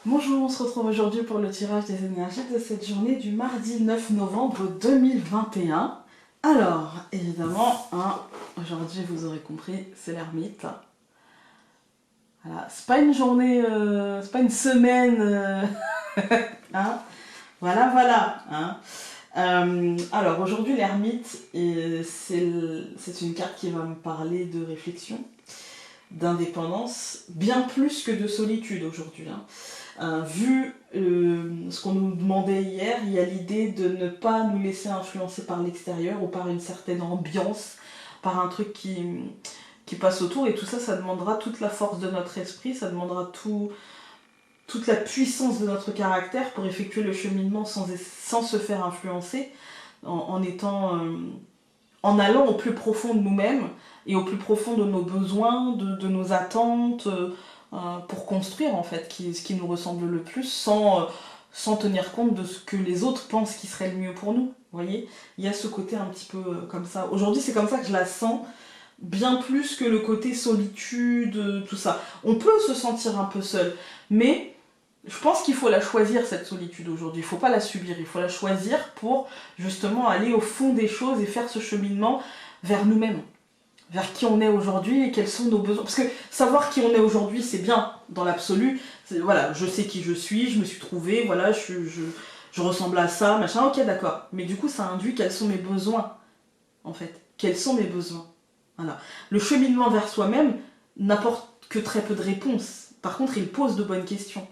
Bonjour, on se retrouve aujourd'hui pour le tirage des énergies de cette journée du mardi 9 novembre 2021. Alors, évidemment, aujourd'hui vous aurez compris, c'est l'ermite. Voilà, c'est pas une journée, c'est pas une semaine, hein. Voilà. Hein. Alors aujourd'hui l'ermite, c'est une carte qui va me parler de réflexion, d'indépendance, bien plus que de solitude aujourd'hui. Hein. Vu ce qu'on nous demandait hier, il y a l'idée de ne pas nous laisser influencer par l'extérieur ou par une certaine ambiance, par un truc qui passe autour, et tout ça, ça demandera toute la force de notre esprit, ça demandera toute la puissance de notre caractère pour effectuer le cheminement sans se faire influencer, en allant au plus profond de nous-mêmes et au plus profond de nos besoins, de nos attentes, pour construire en fait ce qui nous ressemble le plus, sans tenir compte de ce que les autres pensent qui serait le mieux pour nous. Vous voyez, il y a ce côté un petit peu comme ça. Aujourd'hui, c'est comme ça que je la sens, bien plus que le côté solitude, tout ça. On peut se sentir un peu seul, mais je pense qu'il faut la choisir, cette solitude aujourd'hui. Il ne faut pas la subir, il faut la choisir pour justement aller au fond des choses et faire ce cheminement vers nous-mêmes, vers qui on est aujourd'hui et quels sont nos besoins. Parce que savoir qui on est aujourd'hui, c'est bien dans l'absolu. Voilà, je sais qui je suis, je me suis trouvée, voilà, je ressemble à ça, machin, ok, d'accord. Mais du coup, ça induit quels sont mes besoins, en fait. Quels sont mes besoins. Voilà. Le cheminement vers soi-même n'apporte que très peu de réponses. Par contre, il pose de bonnes questions.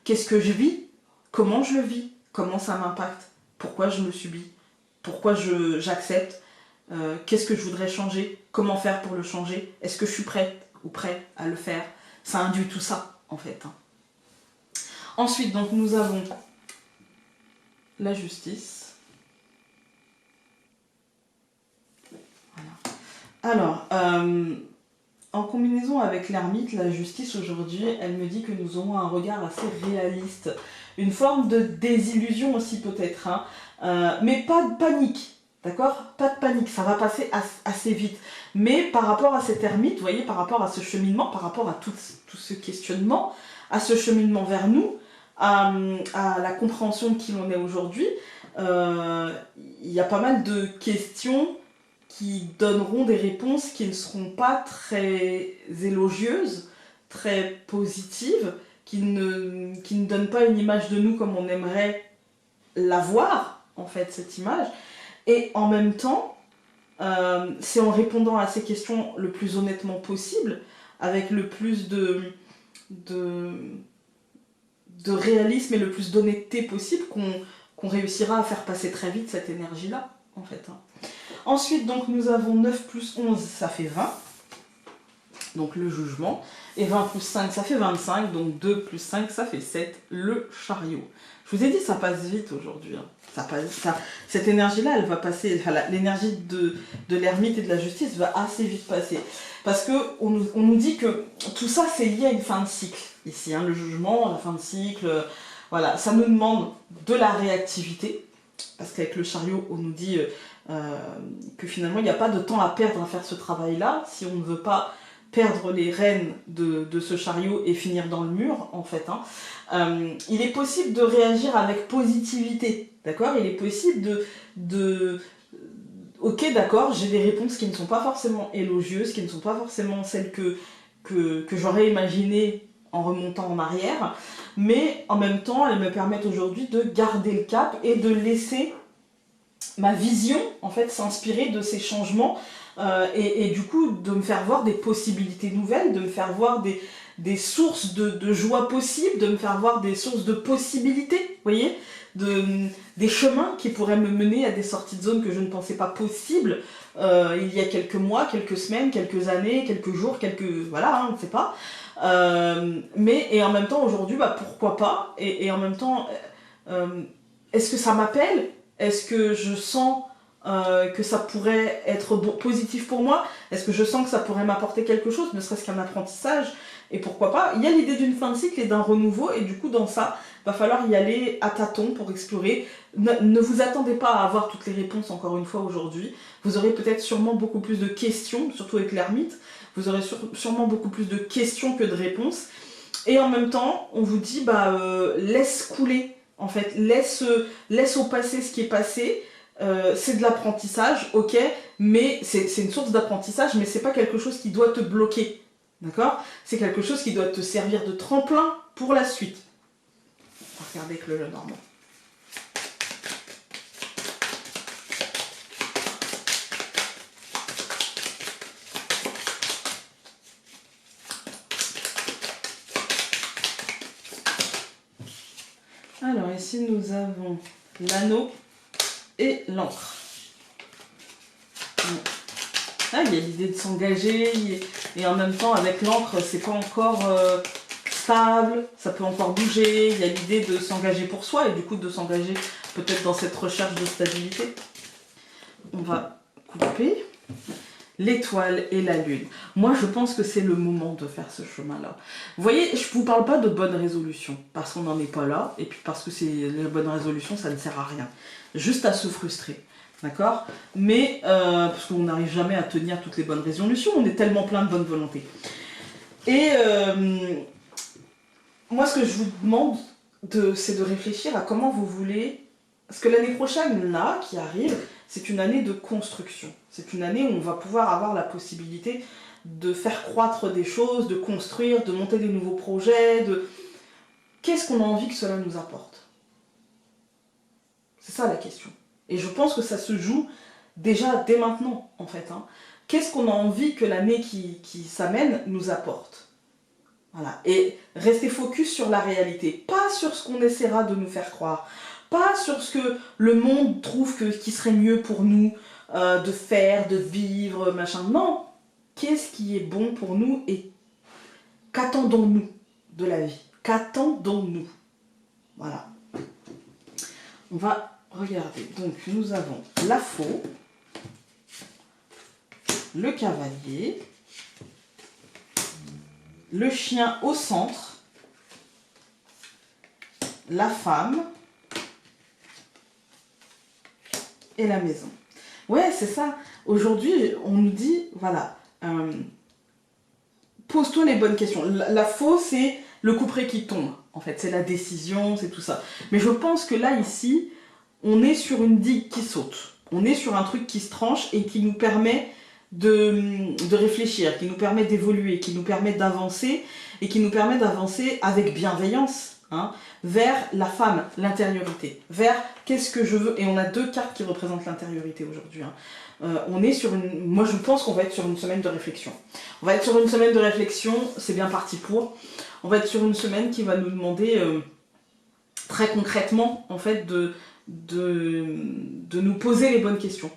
Qu'est-ce que je vis? Comment je le vis? Comment ça m'impacte? Pourquoi je le subis? Pourquoi j'accepte? Qu'est-ce que je voudrais changer? Comment faire pour le changer? Est-ce que je suis prête ou prêt à le faire? Ça induit tout ça, en fait. Ensuite, donc, nous avons la justice. Voilà. Alors, en combinaison avec l'ermite, la justice aujourd'hui, elle me dit que nous aurons un regard assez réaliste. Une forme de désillusion aussi peut-être, hein. Mais pas de panique. D'accord? Pas de panique, ça va passer assez vite. Mais par rapport à cet ermite, vous voyez, par rapport à ce cheminement, par rapport à tout ce questionnement, à ce cheminement vers nous, à la compréhension de qui l'on est aujourd'hui, il y a pas mal de questions qui donneront des réponses qui ne seront pas très élogieuses, très positives, qui ne donnent pas une image de nous comme on aimerait la voir, en fait, cette image. Et en même temps, c'est en répondant à ces questions le plus honnêtement possible, avec le plus de réalisme et le plus d'honnêteté possible, qu'on réussira à faire passer très vite cette énergie-là, en fait. Ensuite, donc, nous avons 9 plus 11, ça fait 20. Donc le jugement. Et 20 plus 5, ça fait 25. Donc 2 plus 5, ça fait 7. Le chariot. Je vous ai dit, ça passe vite aujourd'hui. Cette énergie-là, elle va passer. Enfin, l'énergie de l'ermite et de la justice va assez vite passer. Parce qu'on nous dit que tout ça, c'est lié à une fin de cycle. Ici, hein, le jugement, la fin de cycle. Voilà, ça nous demande de la réactivité. Parce qu'avec le chariot, on nous dit que finalement, il n'y a pas de temps à perdre à faire ce travail-là. Si on ne veut pas perdre les rênes de ce chariot et finir dans le mur, en fait. Il est possible de réagir avec positivité, d'accord? Il est possible ok, d'accord, j'ai des réponses qui ne sont pas forcément élogieuses, qui ne sont pas forcément celles que j'aurais imaginées en remontant en arrière, mais en même temps, elles me permettent aujourd'hui de garder le cap et de laisser ma vision, en fait, s'inspirer de ces changements et du coup de me faire voir des possibilités nouvelles, de me faire voir des sources de joie possibles, de me faire voir des sources de possibilités, vous voyez, des chemins qui pourraient me mener à des sorties de zone que je ne pensais pas possibles il y a quelques mois, quelques semaines, quelques années, quelques jours, voilà, on ne sait pas. Et en même temps, aujourd'hui, pourquoi pas, et en même temps, est-ce que ça m'appelle? Est-ce que je sens que ça pourrait être positif pour moi? Est-ce que je sens que ça pourrait m'apporter quelque chose, ne serait-ce qu'un apprentissage? Et pourquoi pas? Il y a l'idée d'une fin de cycle et d'un renouveau, et du coup dans ça, va falloir y aller à tâtons pour explorer. Ne vous attendez pas à avoir toutes les réponses encore une fois aujourd'hui. Vous aurez peut-être sûrement beaucoup plus de questions, surtout avec l'ermite. Vous aurez sûrement beaucoup plus de questions que de réponses. Et en même temps, on vous dit, laisse couler, en fait. Laisse au passé ce qui est passé. C'est de l'apprentissage, ok, mais c'est une source d'apprentissage, mais c'est pas quelque chose qui doit te bloquer, d'accord? C'est quelque chose qui doit te servir de tremplin pour la suite. On va regarder avec le Lenormand. Alors ici nous avons l'anneau et l'encre. Ah, il y a l'idée de s'engager, et en même temps avec l'encre c'est pas encore stable, ça peut encore bouger, il y a l'idée de s'engager pour soi et du coup de s'engager peut-être dans cette recherche de stabilité. On va couper l'étoile et la lune. Moi je pense que c'est le moment de faire ce chemin-là. Vous voyez, je vous parle pas de bonnes résolutions, parce qu'on n'en est pas là, et puis parce que les bonnes résolutions ça ne sert à rien, juste à se frustrer. D'accord? Mais, parce qu'on n'arrive jamais à tenir toutes les bonnes résolutions, on est tellement plein de bonne volonté. Et moi, ce que je vous demande, c'est de réfléchir à comment vous voulez... Parce que l'année prochaine, là, qui arrive, c'est une année de construction. C'est une année où on va pouvoir avoir la possibilité de faire croître des choses, de construire, de monter des nouveaux projets, de... Qu'est-ce qu'on a envie que cela nous apporte? C'est ça la question. Et je pense que ça se joue déjà dès maintenant, en fait. Hein. Qu'est-ce qu'on a envie que l'année qui s'amène nous apporte? Voilà. Et rester focus sur la réalité, pas sur ce qu'on essaiera de nous faire croire, pas sur ce que le monde trouve qui serait mieux pour nous de faire, de vivre, machin. Non. Qu'est-ce qui est bon pour nous et qu'attendons-nous de la vie? Qu'attendons-nous? Voilà. On va... Regardez, donc nous avons la faux, le cavalier, le chien au centre, la femme et la maison. Ouais, c'est ça. Aujourd'hui, on nous dit, voilà, pose-toi les bonnes questions. La faux, c'est le couperet qui tombe, en fait. C'est la décision, c'est tout ça. Mais je pense que là, ici... on est sur une digue qui saute, on est sur un truc qui se tranche et qui nous permet de réfléchir, qui nous permet d'évoluer, qui nous permet d'avancer et qui nous permet d'avancer avec bienveillance hein, vers la femme, l'intériorité, vers qu'est-ce que je veux. Et on a deux cartes qui représentent l'intériorité aujourd'hui. Hein. On est sur une... Moi je pense qu'on va être sur une semaine de réflexion. On va être sur une semaine de réflexion, c'est bien parti pour. On va être sur une semaine qui va nous demander très concrètement en fait de nous poser les bonnes questions.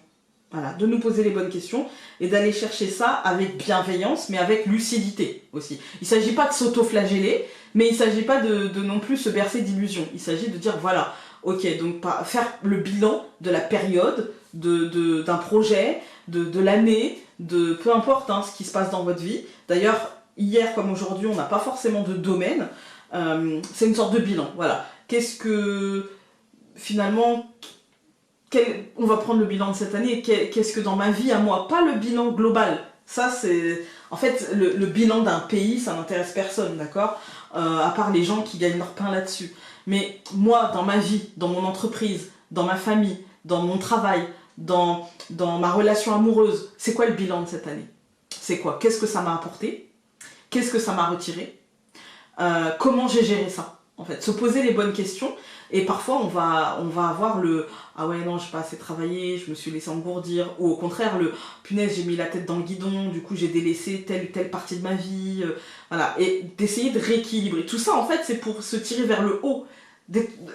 Voilà, de nous poser les bonnes questions et d'aller chercher ça avec bienveillance, mais avec lucidité aussi. Il ne s'agit pas de s'auto-flageller, mais il ne s'agit pas de non plus se bercer d'illusions. Il s'agit de dire, voilà, ok, donc faire le bilan de la période, d'un projet, de l'année, de peu importe hein, ce qui se passe dans votre vie. D'ailleurs, hier comme aujourd'hui, on n'a pas forcément de domaine. C'est une sorte de bilan, voilà. Qu'est-ce que... Finalement, on va prendre le bilan de cette année, qu'est-ce que dans ma vie à moi, pas le bilan global, ça c'est, en fait le bilan d'un pays ça n'intéresse personne, d'accord, à part les gens qui gagnent leur pain là-dessus, mais moi dans ma vie, dans mon entreprise, dans ma famille, dans mon travail, dans ma relation amoureuse, c'est quoi le bilan de cette année? C'est quoi? Qu'est-ce que ça m'a apporté? Qu'est-ce que ça m'a retiré? Comment j'ai géré ça? En fait, se poser les bonnes questions. Et parfois, on va avoir le « Ah ouais, non, j'ai pas assez travaillé, je me suis laissé engourdir » ou au contraire, le « Punaise, j'ai mis la tête dans le guidon, du coup, j'ai délaissé telle ou telle partie de ma vie. » Voilà, et d'essayer de rééquilibrer. Tout ça, en fait, c'est pour se tirer vers le haut.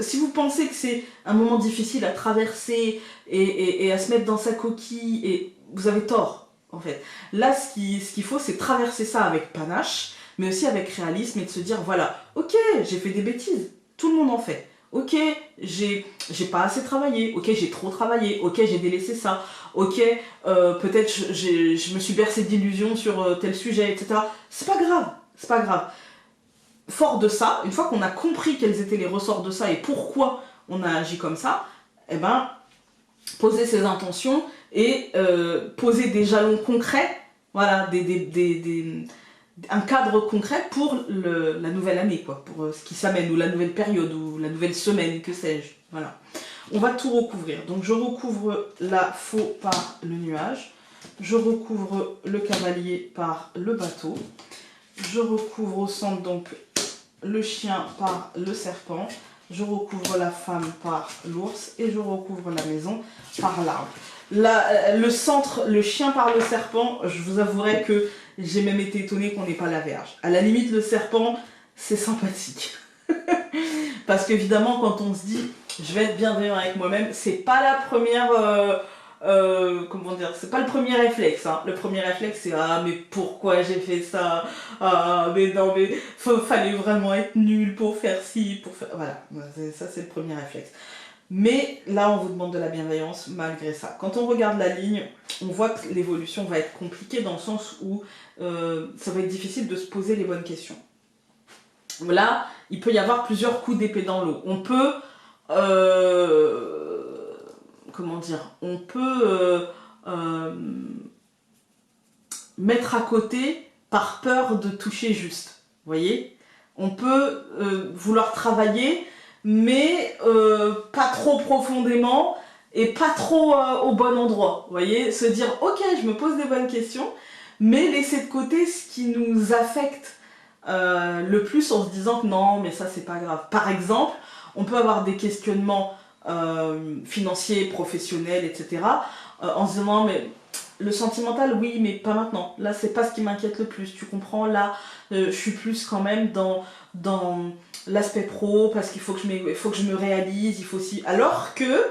Si vous pensez que c'est un moment difficile à traverser et à se mettre dans sa coquille, et vous avez tort, en fait. Là, ce qu'il faut, c'est traverser ça avec panache, mais aussi avec réalisme et de se dire « Voilà, ok, j'ai fait des bêtises, tout le monde en fait. » Ok, j'ai pas assez travaillé, ok, j'ai trop travaillé, ok, j'ai délaissé ça, ok, peut-être je me suis bercé d'illusions sur tel sujet, etc. C'est pas grave, c'est pas grave. Fort de ça, une fois qu'on a compris quels étaient les ressorts de ça et pourquoi on a agi comme ça, eh ben, poser ses intentions et poser des jalons concrets, voilà, un cadre concret pour la nouvelle année, quoi, pour ce qui s'amène, ou la nouvelle période, ou la nouvelle semaine, que sais-je. Voilà. On va tout recouvrir. Donc je recouvre la faux par le nuage, je recouvre le cavalier par le bateau, je recouvre au centre donc le chien par le serpent, je recouvre la femme par l'ours et je recouvre la maison par l'arbre. Le centre, le chien par le serpent, je vous avouerai que j'ai même été étonnée qu'on n'ait pas la Vierge. À la limite, le serpent, c'est sympathique. Parce qu'évidemment, quand on se dit je vais être bienveillant avec moi-même, c'est pas la première. Comment dire, c'est pas le premier réflexe. Hein. Le premier réflexe, c'est ah, mais pourquoi j'ai fait ça? Ah, mais non, mais fallait vraiment être nul pour faire ci, pour faire. Voilà, ça, c'est le premier réflexe. Mais là, on vous demande de la bienveillance malgré ça. Quand on regarde la ligne, on voit que l'évolution va être compliquée dans le sens où ça va être difficile de se poser les bonnes questions. Là, il peut y avoir plusieurs coups d'épée dans l'eau. On peut... comment dire, on peut mettre à côté par peur de toucher juste, vous voyez. On peut vouloir travailler, mais pas trop profondément et pas trop au bon endroit, vous voyez. Se dire, ok, je me pose des bonnes questions, mais laisser de côté ce qui nous affecte le plus en se disant que non, mais ça c'est pas grave. Par exemple, on peut avoir des questionnements financiers, professionnels, etc. En se disant mais le sentimental, oui, mais pas maintenant. Là, c'est pas ce qui m'inquiète le plus. Tu comprends? Là, je suis plus quand même dans l'aspect pro parce qu'il faut que je me réalise. Il faut aussi. Alors que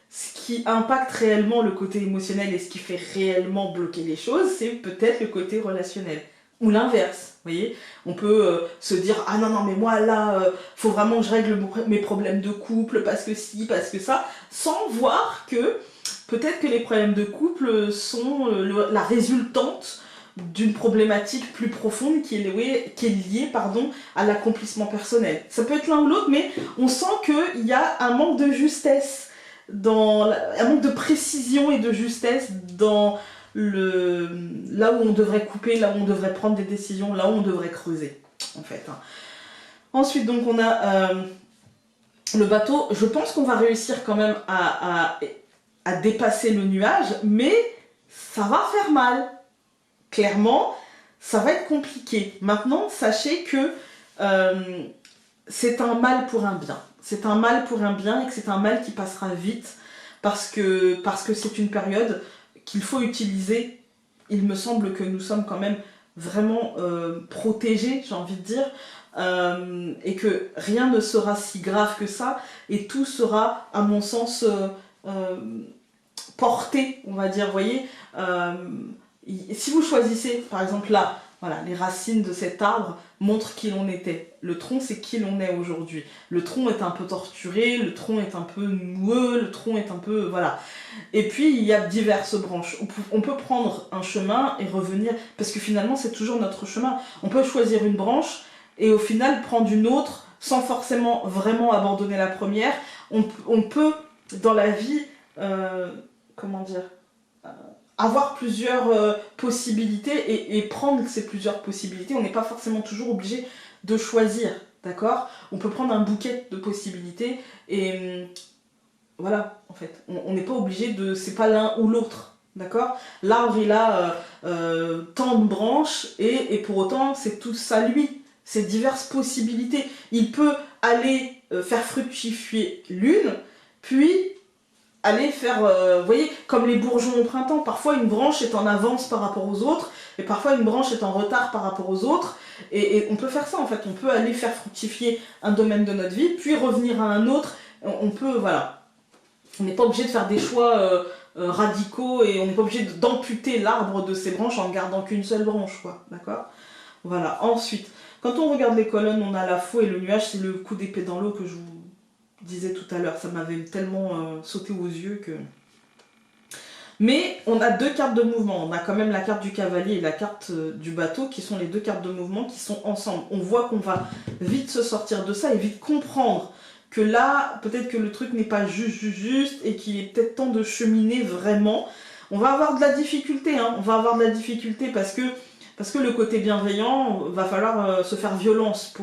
ce qui impacte réellement le côté émotionnel et ce qui fait réellement bloquer les choses, c'est peut-être le côté relationnel. Ou l'inverse, vous voyez. On peut se dire « Ah non, non, mais moi là, faut vraiment que je règle mes problèmes de couple parce que si, parce que ça », sans voir que peut-être que les problèmes de couple sont la résultante d'une problématique plus profonde qui est liée à l'accomplissement personnel. Ça peut être l'un ou l'autre, mais on sent qu'il y a un manque de justesse, un manque de précision et de justesse dans... là où on devrait couper, là où on devrait prendre des décisions, là où on devrait creuser, en fait. Ensuite, donc, on a le bateau. Je pense qu'on va réussir quand même à dépasser le nuage, mais ça va faire mal. Clairement, ça va être compliqué. Maintenant, sachez que c'est un mal pour un bien. C'est un mal pour un bien et que c'est un mal qui passera vite parce que c'est une période qu'il faut utiliser. Il me semble que nous sommes quand même vraiment protégés, j'ai envie de dire, et que rien ne sera si grave que ça, et tout sera, à mon sens, porté, on va dire, vous voyez. Si vous choisissez, par exemple là, voilà, les racines de cet arbre montrent qui l'on était. Le tronc, c'est qui l'on est aujourd'hui. Le tronc est un peu torturé, le tronc est un peu noueux, le tronc est un peu... Voilà. Et puis, il y a diverses branches. On peut prendre un chemin et revenir, parce que finalement, c'est toujours notre chemin. On peut choisir une branche et au final prendre une autre sans forcément vraiment abandonner la première. On peut, dans la vie, comment dire, avoir plusieurs possibilités et prendre ces plusieurs possibilités. On n'est pas forcément toujours obligé de choisir, d'accord? On peut prendre un bouquet de possibilités et voilà, en fait. On n'est pas obligé de... C'est pas l'un ou l'autre, d'accord? L'arbre, il a tant de branches et pour autant, c'est tout ça lui. C'est diverses possibilités. Il peut aller faire fructifier l'une, puis... aller faire, vous voyez, comme les bourgeons au printemps, parfois une branche est en avance par rapport aux autres, et parfois une branche est en retard par rapport aux autres, et on peut faire ça en fait, on peut aller faire fructifier un domaine de notre vie, puis revenir à un autre, on peut, voilà, on n'est pas obligé de faire des choix radicaux, et on n'est pas obligé d'amputer l'arbre de ses branches en gardant qu'une seule branche, quoi, d'accord? Voilà, ensuite, quand on regarde les colonnes, on a la faux et le nuage, c'est le coup d'épée dans l'eau que je vous disais tout à l'heure, ça m'avait tellement sauté aux yeux que... Mais on a deux cartes de mouvement, on a quand même la carte du cavalier et la carte du bateau qui sont les deux cartes de mouvement qui sont ensemble. On voit qu'on va vite se sortir de ça et vite comprendre que là, peut-être que le truc n'est pas juste et qu'il est peut-être temps de cheminer vraiment. On va avoir de la difficulté, hein. On va avoir de la difficulté parce que Parce que le côté bienveillant, va falloir se faire violence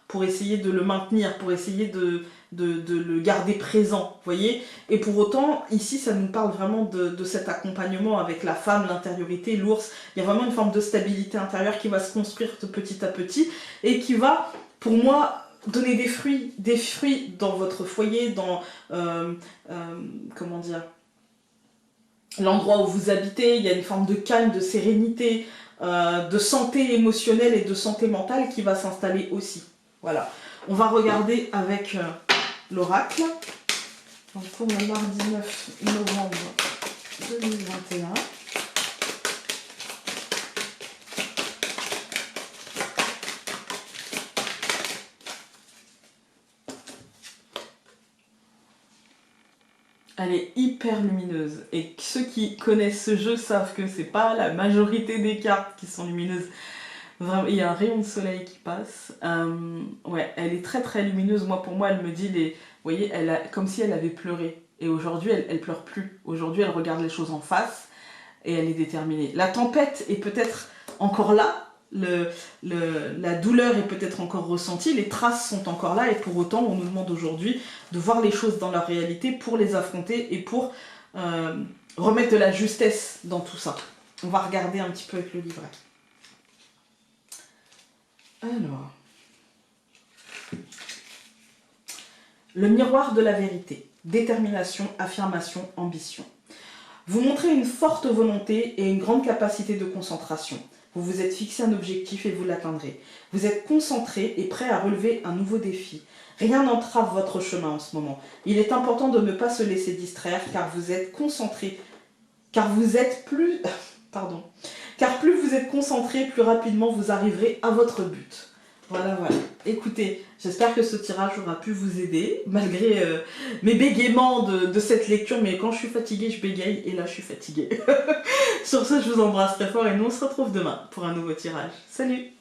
pour essayer de le maintenir, pour essayer de le garder présent, vous voyez. Et pour autant, ici, ça nous parle vraiment de cet accompagnement avec la femme, l'intériorité, l'ours. Il y a vraiment une forme de stabilité intérieure qui va se construire de petit à petit et qui va, pour moi, donner des fruits dans votre foyer, dans, comment dire, l'endroit où vous habitez. Il y a une forme de calme, de sérénité, de santé émotionnelle et de santé mentale qui va s'installer aussi. Voilà. On va regarder avec l'oracle. Donc pour le mardi 9 novembre 2021. Elle est hyper lumineuse. Et ceux qui connaissent ce jeu savent que c'est pas la majorité des cartes qui sont lumineuses. Vraiment, il y a un rayon de soleil qui passe. Ouais, elle est très très lumineuse. Moi, pour moi, elle me dit, vous voyez, comme si elle avait pleuré. Et aujourd'hui, elle pleure plus. Aujourd'hui, elle regarde les choses en face et elle est déterminée. La tempête est peut-être encore là. La douleur est peut-être encore ressentie, les traces sont encore là, et pour autant on nous demande aujourd'hui de voir les choses dans leur réalité pour les affronter et pour remettre de la justesse dans tout ça. On va regarder un petit peu avec le livret. Alors, le miroir de la vérité, détermination, affirmation, ambition. Vous montrez une forte volonté et une grande capacité de concentration. Vous vous êtes fixé un objectif et vous l'atteindrez. Vous êtes concentré et prêt à relever un nouveau défi. Rien n'entrave votre chemin en ce moment. Il est important de ne pas se laisser distraire car vous êtes concentré. Car vous êtes plus... Pardon. Car plus vous êtes concentré, plus rapidement vous arriverez à votre but. Voilà, voilà. Écoutez, j'espère que ce tirage aura pu vous aider, malgré mes bégaiements de cette lecture, mais quand je suis fatiguée, je bégaye, et là je suis fatiguée. Sur ce, je vous embrasse très fort et nous on se retrouve demain pour un nouveau tirage. Salut!